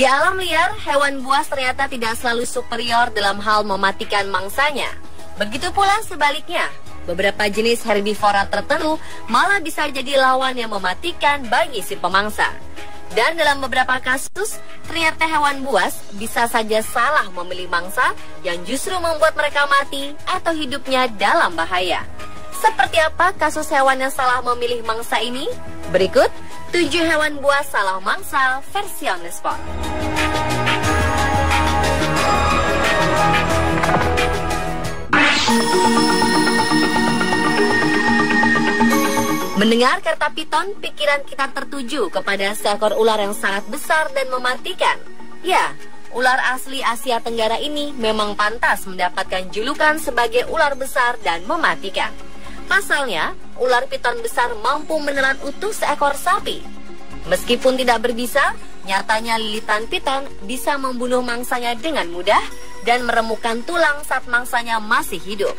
Di alam liar, hewan buas ternyata tidak selalu superior dalam hal mematikan mangsanya. Begitu pula sebaliknya, beberapa jenis herbivora tertentu malah bisa jadi lawan yang mematikan bagi si pemangsa. Dan dalam beberapa kasus, ternyata hewan buas bisa saja salah memilih mangsa yang justru membuat mereka mati atau hidupnya dalam bahaya. Seperti apa kasus hewan yang salah memilih mangsa ini? Berikut 7 hewan buas salah mangsa versi on the spot. Mendengar kata piton, pikiran kita tertuju kepada seekor ular yang sangat besar dan mematikan. Ya, ular asli Asia Tenggara ini memang pantas mendapatkan julukan sebagai ular besar dan mematikan. Pasalnya, ular piton besar mampu menelan utuh seekor sapi. Meskipun tidak berbisa, nyatanya lilitan piton bisa membunuh mangsanya dengan mudah dan meremukkan tulang saat mangsanya masih hidup.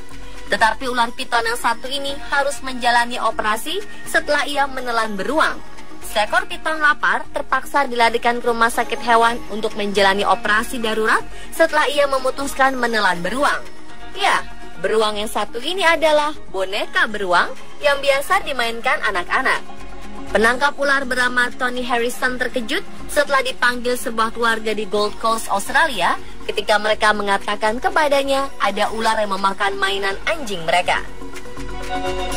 Tetapi ular piton yang satu ini harus menjalani operasi setelah ia menelan beruang. Seekor piton lapar terpaksa dilarikan ke rumah sakit hewan untuk menjalani operasi darurat setelah ia memutuskan menelan beruang. Ya, beruang yang satu ini adalah boneka beruang yang biasa dimainkan anak-anak. Penangkap ular bernama Tony Harrison terkejut setelah dipanggil sebuah keluarga di Gold Coast, Australia, ketika mereka mengatakan kepadanya ada ular yang memakan mainan anjing mereka.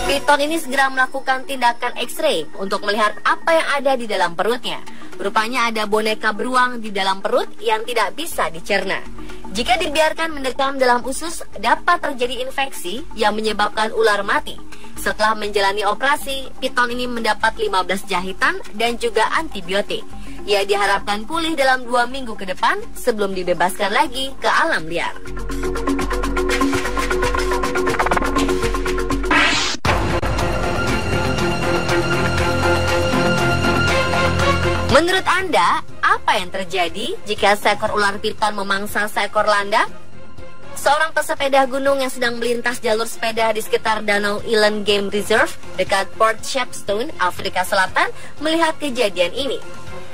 Piton ini segera melakukan tindakan X-ray untuk melihat apa yang ada di dalam perutnya. Rupanya ada boneka beruang di dalam perut yang tidak bisa dicerna. Jika dibiarkan mendekam dalam usus, dapat terjadi infeksi yang menyebabkan ular mati. Setelah menjalani operasi, piton ini mendapat 15 jahitan dan juga antibiotik. Ia diharapkan pulih dalam 2 minggu ke depan sebelum dibebaskan lagi ke alam liar. Menurut Anda, apa yang terjadi jika seekor ular piton memangsa seekor landak? Seorang pesepeda gunung yang sedang melintas jalur sepeda di sekitar Danau Eland Game Reserve dekat Port Shepstone, Afrika Selatan, melihat kejadian ini.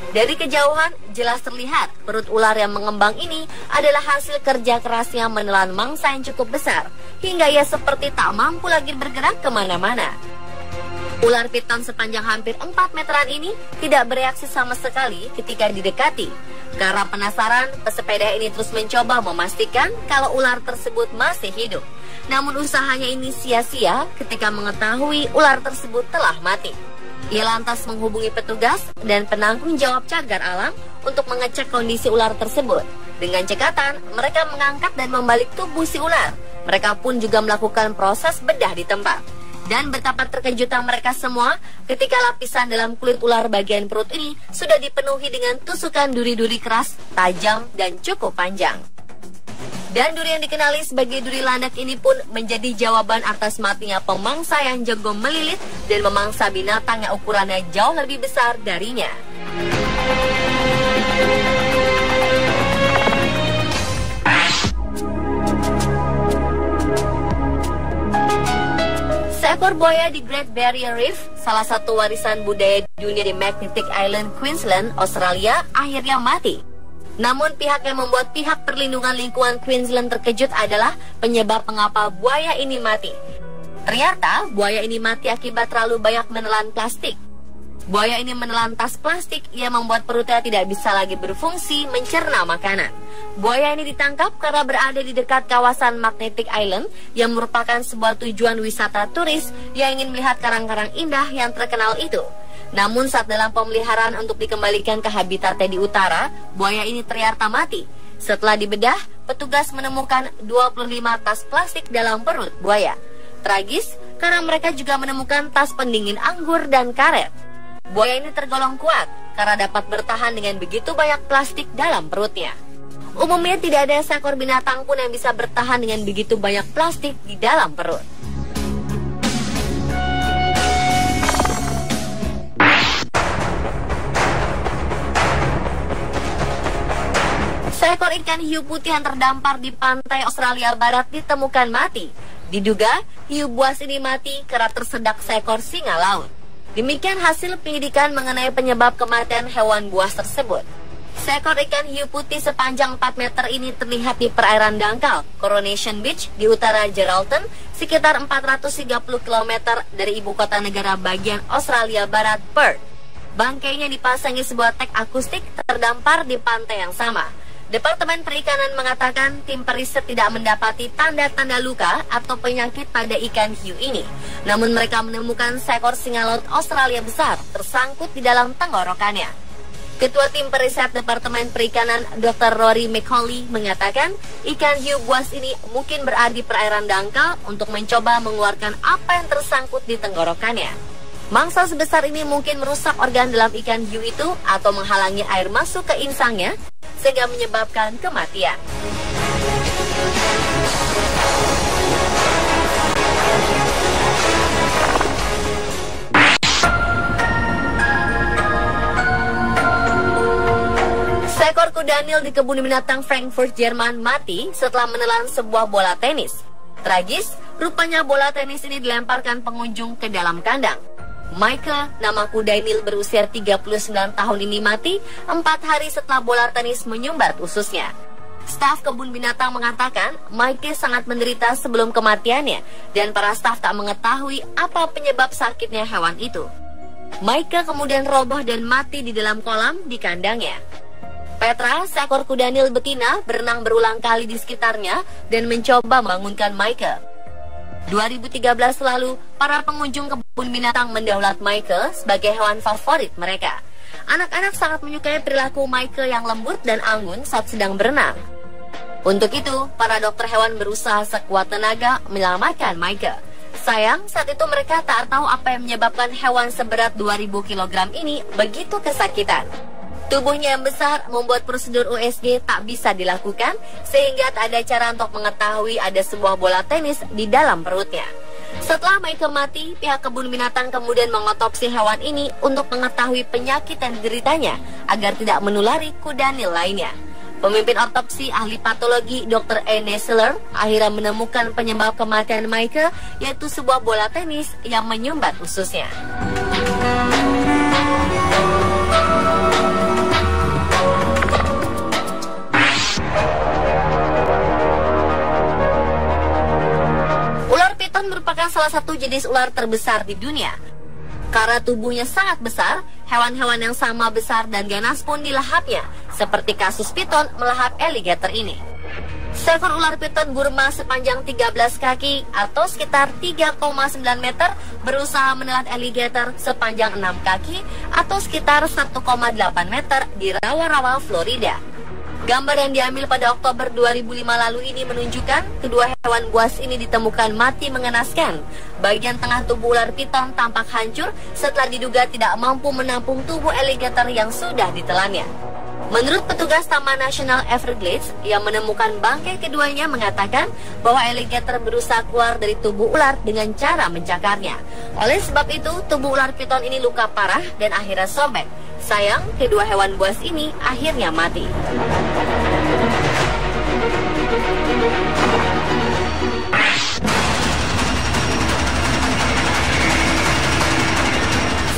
Dari kejauhan, jelas terlihat perut ular yang mengembang ini adalah hasil kerja kerasnya menelan mangsa yang cukup besar, hingga ia seperti tak mampu lagi bergerak kemana-mana. Ular piton sepanjang hampir 4 meteran ini tidak bereaksi sama sekali ketika didekati. Karena penasaran, pesepeda ini terus mencoba memastikan kalau ular tersebut masih hidup. Namun usahanya ini sia-sia ketika mengetahui ular tersebut telah mati. Ia lantas menghubungi petugas dan penanggung jawab cagar alam untuk mengecek kondisi ular tersebut. Dengan cekatan, mereka mengangkat dan membalik tubuh si ular. Mereka pun juga melakukan proses bedah di tempat. Dan betapa terkejutan mereka semua ketika lapisan dalam kulit ular bagian perut ini sudah dipenuhi dengan tusukan duri-duri keras, tajam, dan cukup panjang. Dan duri yang dikenali sebagai duri landak ini pun menjadi jawaban atas matinya pemangsa yang jago melilit dan memangsa binatang yang ukurannya jauh lebih besar darinya. Seekor buaya di Great Barrier Reef, salah satu warisan budaya dunia di Magnetic Island, Queensland, Australia, akhirnya mati. Namun pihak yang membuat pihak perlindungan lingkungan Queensland terkejut adalah penyebab mengapa buaya ini mati. Ternyata buaya ini mati akibat terlalu banyak menelan plastik. Buaya ini menelan tas plastik yang membuat perutnya tidak bisa lagi berfungsi mencerna makanan. Buaya ini ditangkap karena berada di dekat kawasan Magnetic Island yang merupakan sebuah tujuan wisata turis yang ingin melihat karang-karang indah yang terkenal itu. Namun saat dalam pemeliharaan untuk dikembalikan ke habitatnya di utara, buaya ini ternyata mati. Setelah dibedah, petugas menemukan 25 tas plastik dalam perut buaya. Tragis karena mereka juga menemukan tas pendingin anggur dan karet. Buaya ini tergolong kuat karena dapat bertahan dengan begitu banyak plastik dalam perutnya. Umumnya tidak ada seekor binatang pun yang bisa bertahan dengan begitu banyak plastik di dalam perut. Seekor ikan hiu putih yang terdampar di pantai Australia Barat ditemukan mati. Diduga hiu buas ini mati karena tersedak seekor singa laut. Demikian hasil penyidikan mengenai penyebab kematian hewan buas tersebut. Seekor ikan hiu putih sepanjang 4 meter ini terlihat di perairan dangkal Coronation Beach di utara Geraldton, sekitar 430 km dari ibu kota negara bagian Australia Barat, Perth. Bangkainya dipasangi sebuah tag akustik terdampar di pantai yang sama. Departemen Perikanan mengatakan tim periset tidak mendapati tanda-tanda luka atau penyakit pada ikan hiu ini. Namun mereka menemukan seekor singa laut Australia besar tersangkut di dalam tenggorokannya. Ketua tim periset Departemen Perikanan Dr. Rory McCauley mengatakan ikan hiu buas ini mungkin berada di perairan dangkal untuk mencoba mengeluarkan apa yang tersangkut di tenggorokannya. Mangsa sebesar ini mungkin merusak organ dalam ikan hiu itu atau menghalangi air masuk ke insangnya sehingga menyebabkan kematian. Seekor kuda Nil di kebun binatang Frankfurt, Jerman mati setelah menelan sebuah bola tenis. Tragis, rupanya bola tenis ini dilemparkan pengunjung ke dalam kandang. Michael, nama kuda Nil berusia 39 tahun ini mati 4 hari setelah bola tenis menyumbat ususnya. Staf kebun binatang mengatakan Michael sangat menderita sebelum kematiannya dan para staf tak mengetahui apa penyebab sakitnya hewan itu. Michael kemudian roboh dan mati di dalam kolam di kandangnya. Petra, seekor kuda Nil betina, berenang berulang kali di sekitarnya dan mencoba membangunkan Michael. 2013 lalu, para pengunjung kebun binatang mendaulat Michael sebagai hewan favorit mereka. Anak-anak sangat menyukai perilaku Michael yang lembut dan anggun saat sedang berenang. Untuk itu, para dokter hewan berusaha sekuat tenaga menyelamatkan Michael. Sayang, saat itu mereka tak tahu apa yang menyebabkan hewan seberat 2000 kg ini begitu kesakitan. Tubuhnya yang besar membuat prosedur USG tak bisa dilakukan sehingga tak ada cara untuk mengetahui ada sebuah bola tenis di dalam perutnya. Setelah Michael mati, pihak kebun binatang kemudian mengotopsi hewan ini untuk mengetahui penyakit yang dideritanya agar tidak menulari kuda Nil lainnya. Pemimpin otopsi ahli patologi Dr. Anne Seller akhirnya menemukan penyebab kematian Michael yaitu sebuah bola tenis yang menyumbat ususnya. Merupakan salah satu jenis ular terbesar di dunia. Karena tubuhnya sangat besar, hewan-hewan yang sama besar dan ganas pun dilahapnya, seperti kasus piton melahap alligator ini. Seekor ular piton Burma sepanjang 13 kaki atau sekitar 3,9 meter berusaha menelan alligator sepanjang 6 kaki atau sekitar 1,8 meter di rawa-rawa Florida. Gambar yang diambil pada Oktober 2005 lalu ini menunjukkan kedua hewan buas ini ditemukan mati mengenaskan. Bagian tengah tubuh ular piton tampak hancur setelah diduga tidak mampu menampung tubuh alligator yang sudah ditelannya. Menurut petugas Taman Nasional Everglades yang menemukan bangkai keduanya mengatakan bahwa alligator berusaha keluar dari tubuh ular dengan cara mencakarnya. Oleh sebab itu, tubuh ular piton ini luka parah dan akhirnya sobek. Sayang, kedua hewan buas ini akhirnya mati.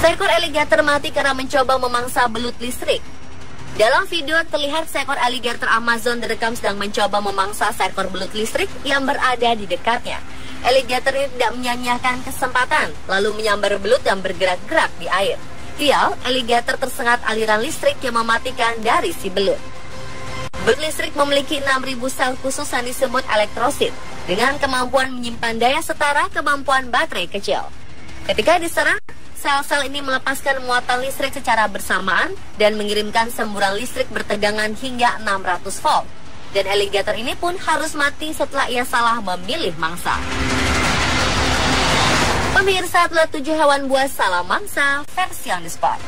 Seekor alligator mati karena mencoba memangsa belut listrik. Dalam video terlihat seekor alligator Amazon direkam sedang mencoba memangsa seekor belut listrik yang berada di dekatnya. Alligator ini tidak menyia-nyiakan kesempatan, lalu menyambar belut yang bergerak-gerak di air. Sial, alligator tersengat aliran listrik yang mematikan dari si belut. Belut listrik memiliki 6.000 sel khusus yang disebut elektrosit, dengan kemampuan menyimpan daya setara kemampuan baterai kecil. Ketika diserang, sel-sel ini melepaskan muatan listrik secara bersamaan dan mengirimkan semburan listrik bertegangan hingga 600 volt. Dan alligator ini pun harus mati setelah ia salah memilih mangsa. Pemirsa, telah 7 hewan buas salah mangsa versi on the spot.